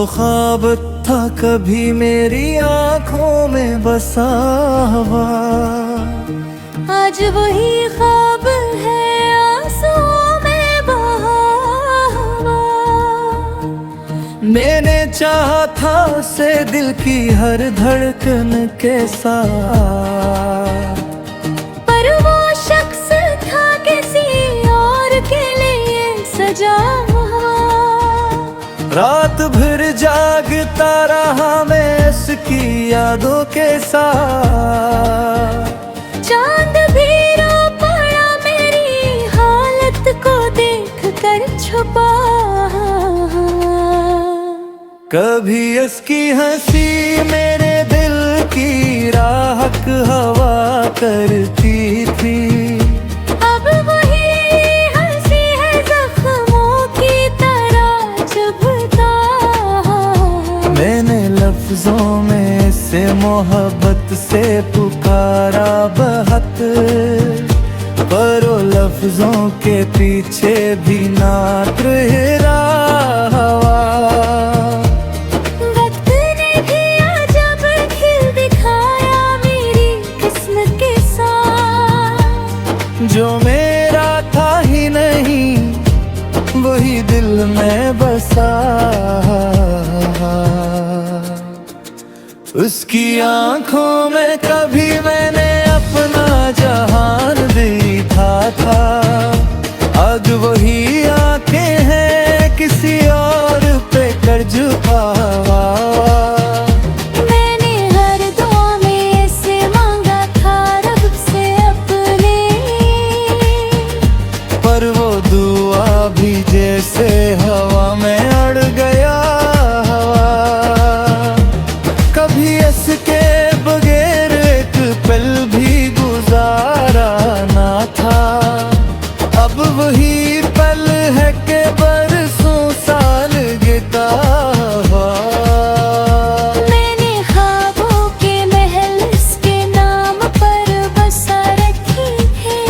जो ख्वाब था कभी मेरी आंखों में बसा हुआ, आज वही ख्वाब है आंसुओं में बहा हुआ। मैंने चाहा था उसे दिल की हर धड़कन के साथ, पर वो शख्स था किसी और के लिए सजा हुआ। रात भर जागता रहा मैं इसकी यादों के साथ, चांद भी रो पड़ा मेरी हालत को देख कर छुपा। कभी इसकी हंसी मेरे दिल की राहत हवा करती थी, अब वही हंसी है जख्मों की तरह चुभता। मैंने लफ्जों में इसे मोहब्बत से पुकारा बहुत, पर वो लफ्जों के पीछे भी नात रहा हवा। वक्त ने किया जब खिल दिखाया मेरी किस्मत के साथ, जो मेरा था ही नहीं वही दिल में बसा। उसकी आंखों में कभी मैंने अपना जहान देखा था, आज वही आंखें हैं किसी और पे कर्ज पावा। मैंने हर दुआ में ऐसे मांगा था रब से अपने, पर वो दुआ भी जैसे हवा में अड़ गया हवा। कभी इसके बगैर एक पल भी गुजारा ना था, अब वही पल है के बरसों साल गिता हुआ। मैंने ख्वाबों के महल इसके नाम पर बसा रखी है,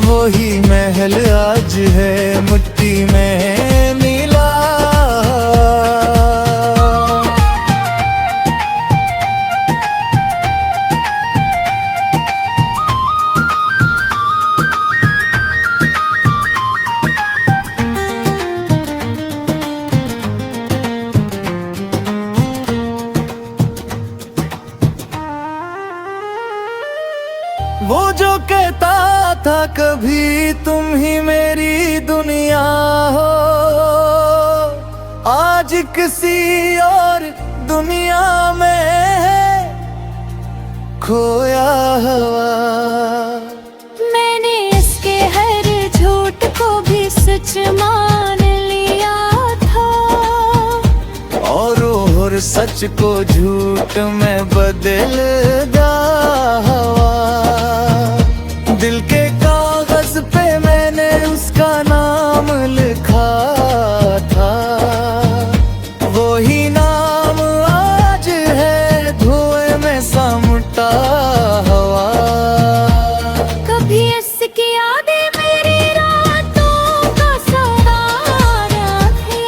वही महल आज है मिट्टी में मिला। वो जो कहता था कभी तुम ही मेरी दुनिया हो, आज किसी और दुनिया में है खोया हुआ। मैंने इसके हर झूठ को भी सच मान लिया था, और सच को झूठ में बदल दा हवा। दिल के कागज पे मैंने उसका नाम लिखा था, वही नाम आज है धुएं में समटा हुआ। कभी इसकी यादें मेरी रातों का सहारा थी,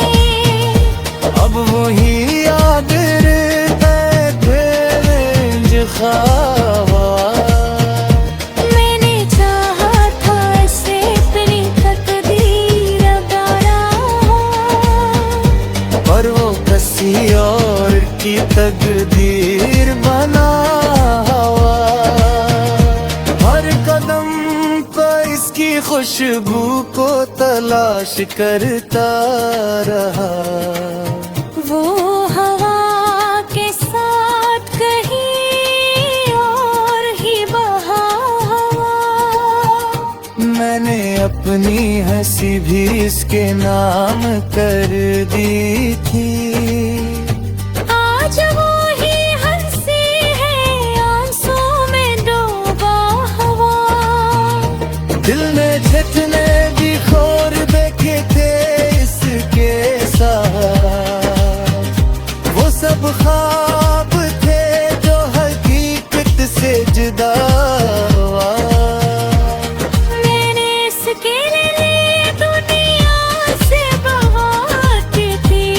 अब वही याद रहते थे ख्वाब। मैंने चाहा था इसे अपनी तकदीर उतारा, पर वो किसी और की तकदीर बना हुआ। हर कदम पर इसकी खुशबू को तलाश करता रहा, वो हवा के साथ कहीं और ही बहा हुआ। मैंने अपनी हंसी भी इसके नाम कर दी थी, आज वो ही हंसी है आंसुओं में डूबा हुआ। दिल ने जितने भी खोर देखे थे इसके साथ, वो सब ख्वाब थे जो हकीकत से जुदा हुआ। मैंने इसके लिए दुनिया से बहुत की थी,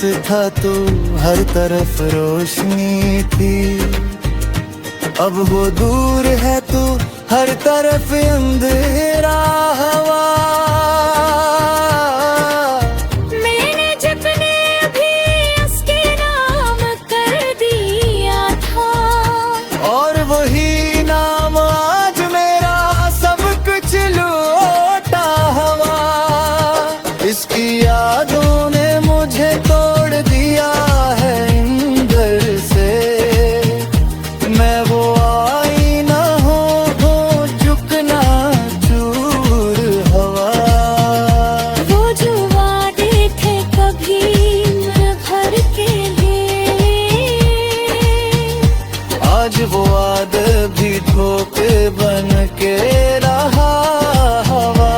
था तू, हर तरफ रोशनी थी। अब वो दूर है तू, हर तरफ अंधेरा हवा। मैंने जपने भी उसके नाम कर दिया था, और वही नाम आज मेरा सब कुछ लौटा हवा। इसकी यादों ने मुझे तोड़ दिया है अंदर से। मैं वो आईना हूँ झुकना चूर हवा। वो जो वादे थे कभी न भर के लिए, आज वो याद भी धोखे बन के रहा हवा।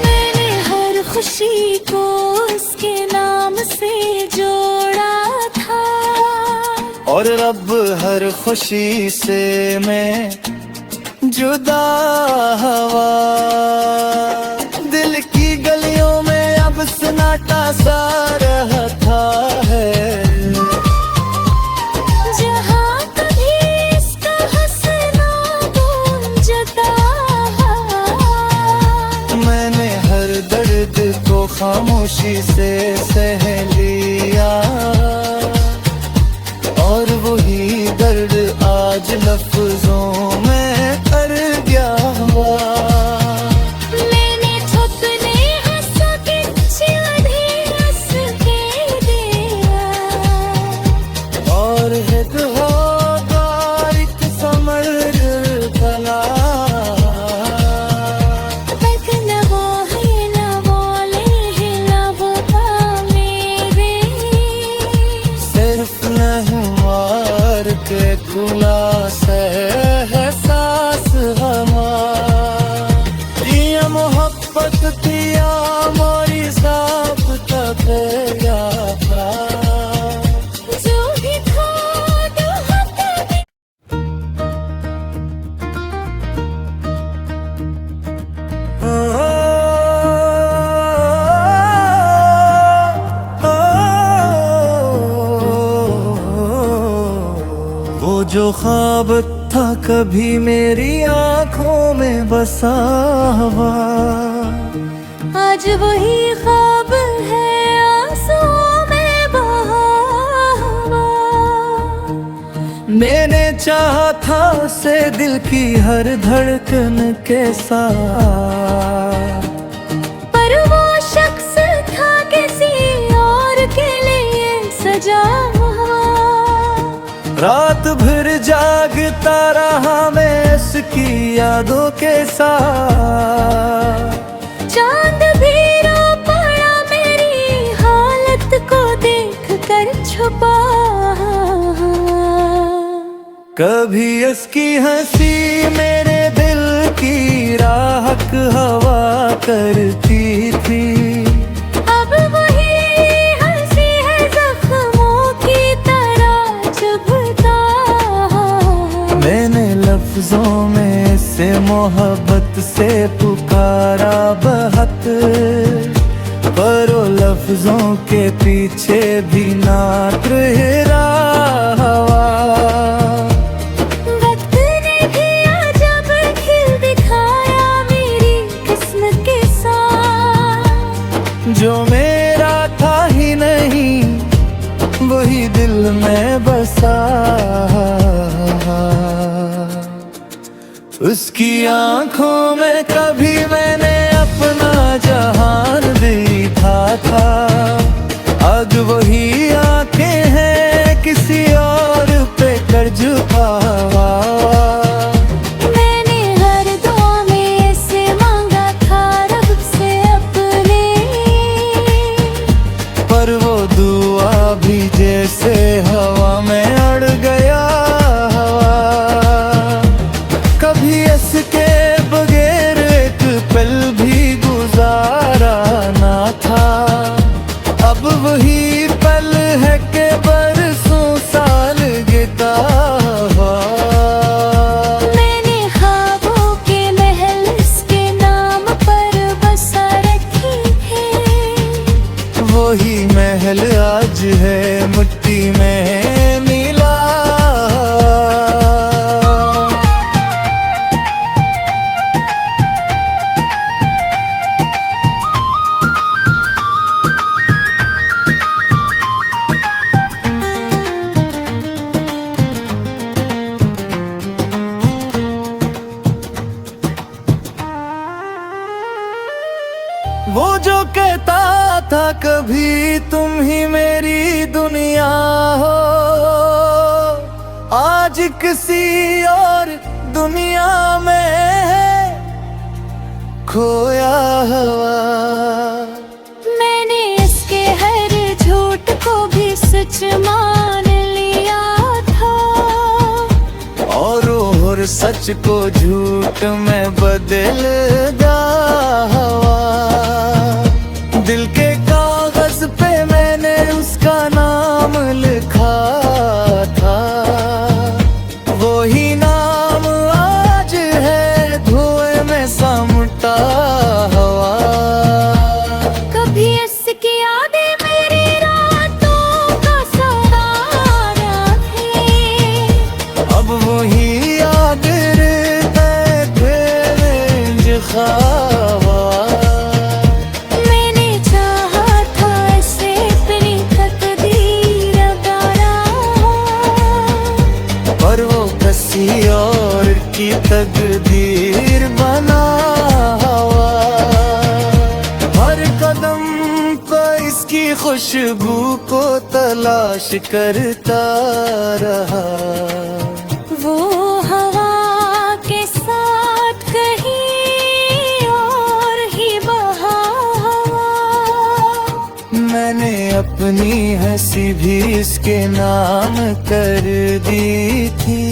मैंने हर खुशी को उसके नाम से जोड़ा था, और रब हर खुशी से मैं जुदा हवा। दिल की गलियों में अब सन्नाटा सा रहता है। जहाँ कभी इसका हंसना गूंजता, मैंने हर दर्द को खामोशी से सह लिया, और वही दर्द आज लफ्जों में कर गया हुआ। मैंने थपने हंसों के चिढ़े हंस के दिया, और एक होगा एक समर भला। तक न वो है न बोले है लबों का मेरे, सिर्फ नहीं मार के खुलासा है सांस हमारी। ये मोहब्बत दिया मोरी साफ तक या जो भी था तो हक में। वो जो ख्वाब था कभी मेरी आंखों में बसा हुआ, आज वही ख्वाब है आंसुओं में बहा हुआ। मैंने चाहा था उसे दिल की हर धड़कन के साथ, पर वो शख्स था किसी और के लिए सजा हुआ। रात भर जागता रहा मैं इसकी यादों के साथ। चांद भी रो पड़ा मेरी हालत को देख कर छुपा। कभी इसकी हंसी मेरे दिल की राहत हवा करती थी। अब वही हंसी है जख्मों की तरह चुभता। मैंने लफ्जों में इसे मोहब्बत से पुकारा बहुत, पर वो लफ्जों के पीछे भी ना तेरा हवा। वक्त ने भी अजब खिल दिखाया मेरी किस्मत के साथ। जो मेरा था ही नहीं वही दिल में बसा। उसकी आंखों में कभी मैंने अपना जहान देखा था, आज वही आंखें हैं किसी और पे कर्ज पावा। मैंने हर दुआ में ऐसे मांगा था रब से अपने, पर वो दुआ भी जैसे हवा में अड़ गया हवा। कभी इसके बगैर एक पल भी गुजारा ना था, अब वही पल है के बरसों साल गिता हुआ। मैंने ख्वाबों के महल इसके नाम पर बसा रखी है। वही महल था कभी तुम ही मेरी दुनिया हो, आज किसी और दुनिया में है खोया हुआ। मैंने इसके हर झूठ को भी सच मान लिया था, और सच को झूठ में बदल हुआ। दिल के कागज पे मैंने उसका नाम लिखा था, वही नाम आज है धुएं में समटा हुआ। कभी इसकी यादें मेरी रातों का सहारा थी, अब वही याद ख्वाबा। मैंने चाहा था इसे अपनी तकदीर बना, पर वो किसी और की तकदीर बना हुआ। हर कदम पर इसकी खुशबू को तलाश करता रहा, वो हवा के साथ कहीं और ही बहा हवा। मैंने अपनी हंसी भी इसके नाम कर दी थी,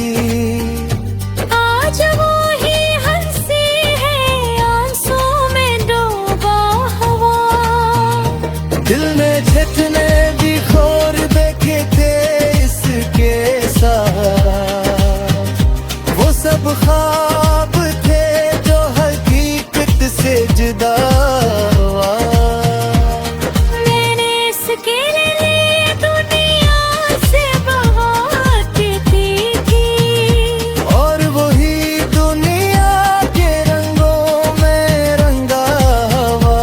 आज वो ही हंसी है आंसू में डूबा हुआ। दिल ने जितने भी खोर देखे थे इसके साथ, वो सब ख्वाब थे जो हकीकत से जुदा हुआ। मैंने इसके लिए दुनिया से बहुत की थी, और वही दुनिया के रंगों में रंगा हुआ।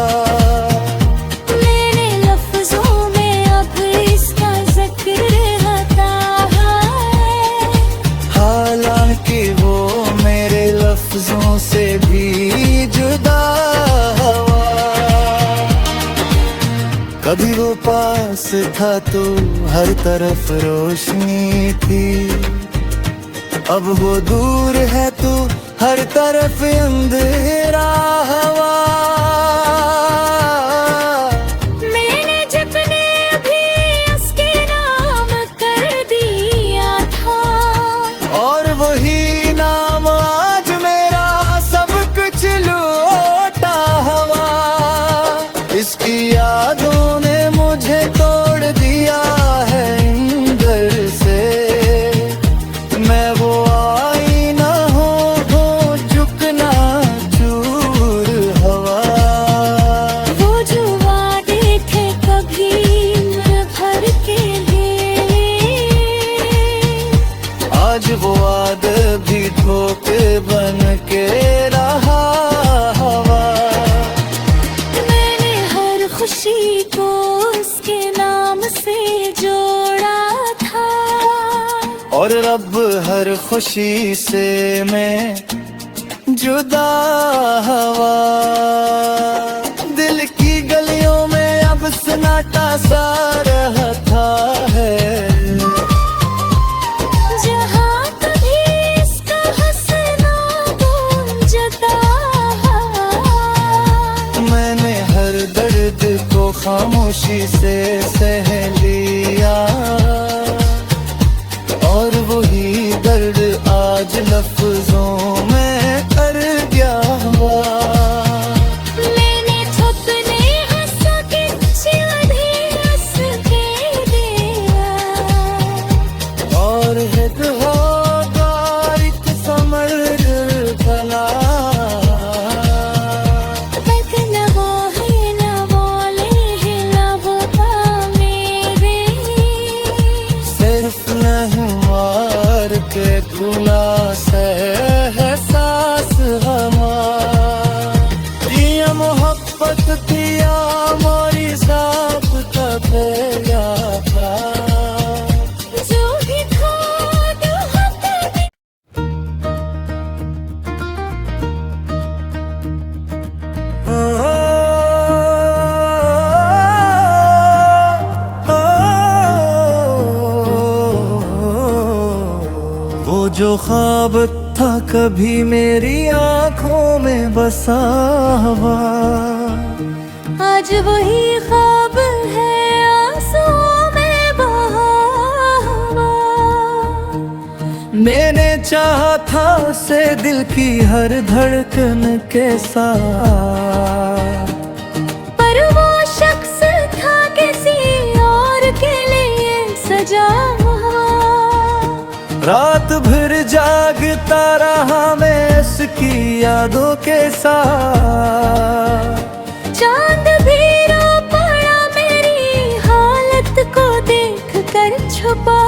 मेरे लफ्जों में अब इसका जिक्र होता है, हालांकि वो मेरे लफ्जों से भी जुदा हुआ। कभी वो पास था तो हर तरफ रोशनी थी, अब वो दूर है तो हर तरफ अंधेरा हुआ। मैंने जपने भी उसके नाम कर दिया था, और वही नाम आज मेरा सब कुछ लौटा हुआ। इसकी यादों ने मुझे तोड़ दिया है अंदर से, मैं वो आईना हूँ झुकना चूर हवा। वो जो वादे थे कभी भर के लिए, आज वो याद भी धोखे बन के रहा हवा। मैंने हर खुशी को उसके नाम से जोड़ा था, और रब हर खुशी से मैं जुदा हवा। दिल की गलियों में अब सन्नाटा सा रहता है, जहाँ कभी इसका हंसना गूंजता। मैंने हर दर्द को खामोशी से सह लिया, और वही दर्द आज लफ्जों में कर गया हुआ। मैंने थपने हंसा के चिढ़े हंस के दिया, और हित होगा इत समर भला। तक न वो है न बोले है लबों मेरे, सिर्फ नहीं मार के खुलास है सांस हमार। ये मोहब्बत थी या मोरी साफ तबेया था। जो भी था तो हक में। वो जो ख्वाब था कभी मेरी आंखों में बसा हुआ, आज वही ख्वाब है आंसुओं में बहा हुआ। मैंने चाहा था उसे दिल की हर धड़कन के साथ, पर वो शख्स था किसी और के लिए सजा हुआ। रात भर जागता रहा मैं इसकी यादों के साथ, चांद भी रो पड़ा मेरी हालत को देख कर छुपा।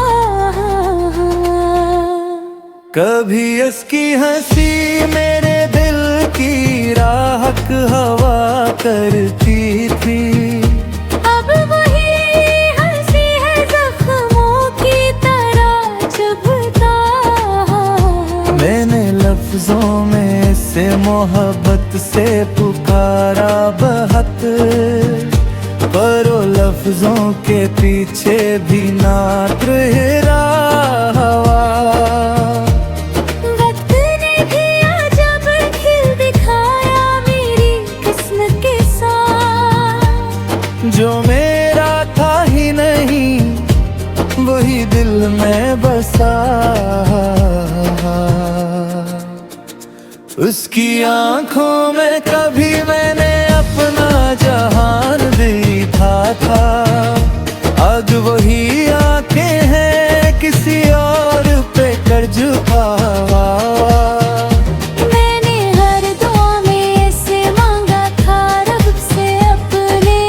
कभी इसकी हंसी मेरे दिल की राहत हवा करती थी, अब वही हंसी है जख्मों की तरह चुभता। मैंने लफ्जों में इसे मोहब्बत से पुकारा बहुत, पर वो लफ्जों के पीछे भी नात रहा हवा। वक्त ने भी अजब खिल दिखाया मेरी किस्मत के साथ, जो मेरा था ही नहीं वही दिल में बसा। उसकी आंखों में कभी मैंने अपना जहान देखा था, आज वही आंखें हैं किसी और पे कर्ज पावा। मैंने हर दुआ में ऐसे मांगा था रब से अपने,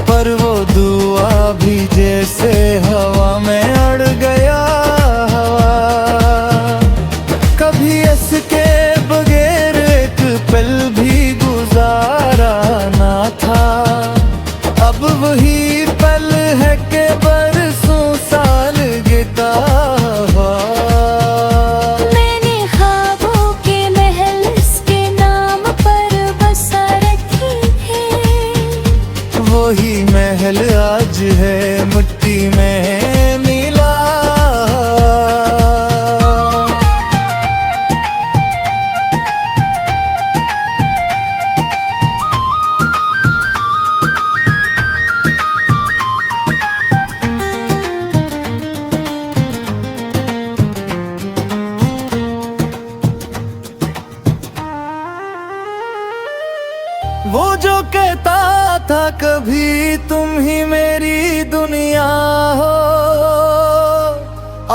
पर वो दुआ भी जैसे हवा में अड़ गया हवा। कभी इसके बगैर एक पल भी गुजारा ना था, अब वही पल है के बरसों साल गिता हुआ। मैंने ख्वाबों के महल इसके नाम पर बसा रखी है, वही महल आज है मिट्टी में मिला। वो जो कहता था कभी तुम ही मेरी दुनिया हो,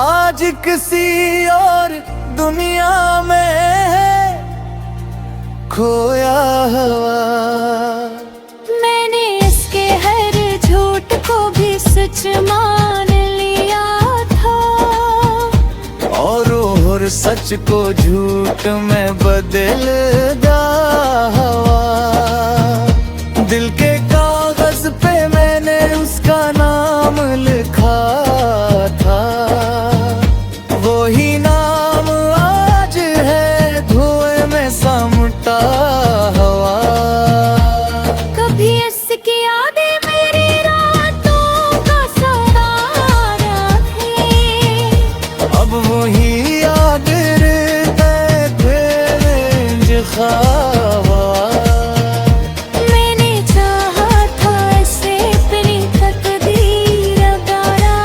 आज किसी और दुनिया में है खोया हुआ। मैंने इसके हर झूठ को भी सच मान लिया था, और सच को झूठ में बदल दा हवा। दिल के कागज पे मैंने उसका नाम लिखा था, वही नाम आज है धुएं में समटा हुआ। कभी इसकी यादें मेरी रातों का सहारा थे, अब वही याद रहते थे ख्वाबा। मैंने चाहा था इसे अपनी तकदीर गारा,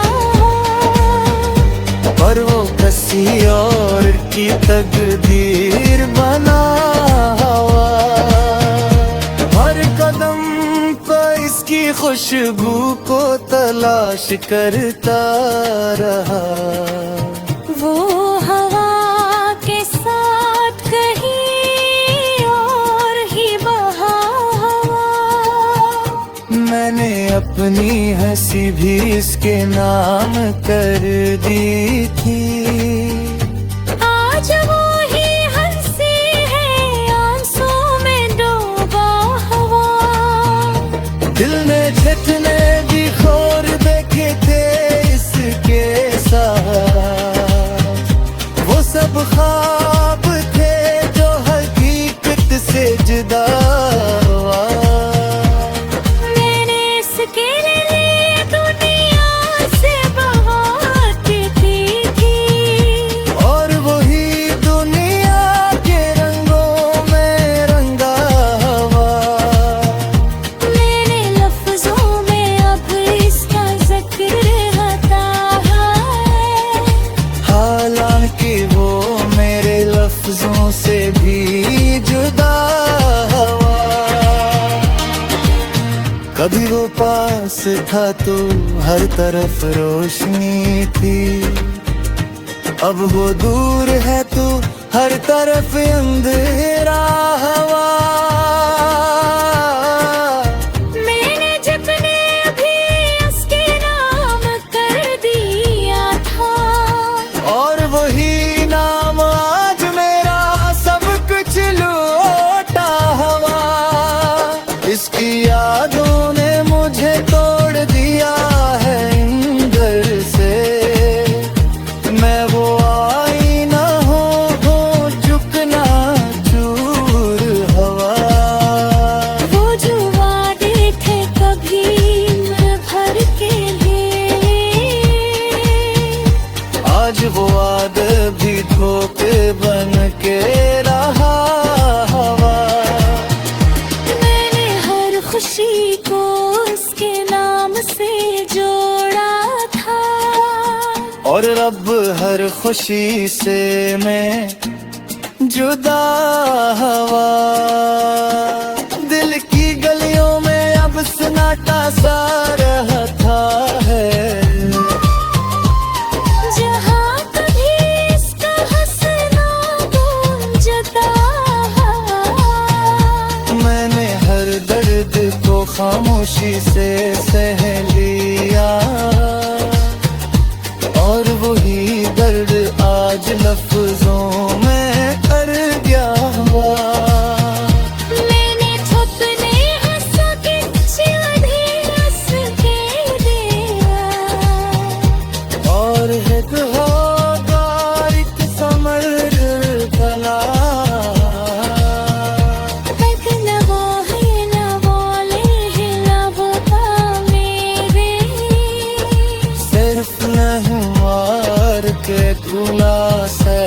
पर वो किसी और की तकदीर बना हुआ। हर कदम पर इसकी खुशबू को तलाश करता रहा, वो हवा के साथ कहीं और ही बहा हुआ। मैंने अपनी हंसी भी इसके नाम कर दी थी, आज वो ही हंसी है आंसू में डूबा हुआ। दिल ने जितने भी खोर देखे थे इसके साथ, वो सब ख्वाब थे जो हकीकत से जुदा हुआ। मैंने इसके लिए दुनिया से बहुत की थी, लफ्जों से भी जुदा हवा। कभी वो पास था तो हर तरफ रोशनी थी, अब वो दूर है तो हर तरफ अंधेरा हवा। मैंने जपने अभी उसके नाम कर दिया था, और वही नाम आज मेरा सब कुछ लौटा हवा। इसकी यादों ने मुझे तोड़ दिया है अंदर से, मैं वो आईना हूँ झुकना चूर हवा। वो जो वादे थे कभी मिल भर के लिए, आज वो याद भी धोखे बन के रहा हवा। मैंने हर खुशी को उसके नाम से जोड़ा था, और रब हर खुशी से मैं जुदा हवा। दिल की गलियों में अब सन्नाटा सा रहता है, जहाँ कभी इसका हंसना गूंजता। मैंने हर दर्द को खामोशी से सह लिया, और वही दर्द आज लफ्जों में कर गया हुआ। मैंने थपने हंसा के चिढ़े हंस के दिया, और एक होगा एक समर कला। एक नवाले हैं लबों मेरे, सिर्फ नहीं मार के खुला से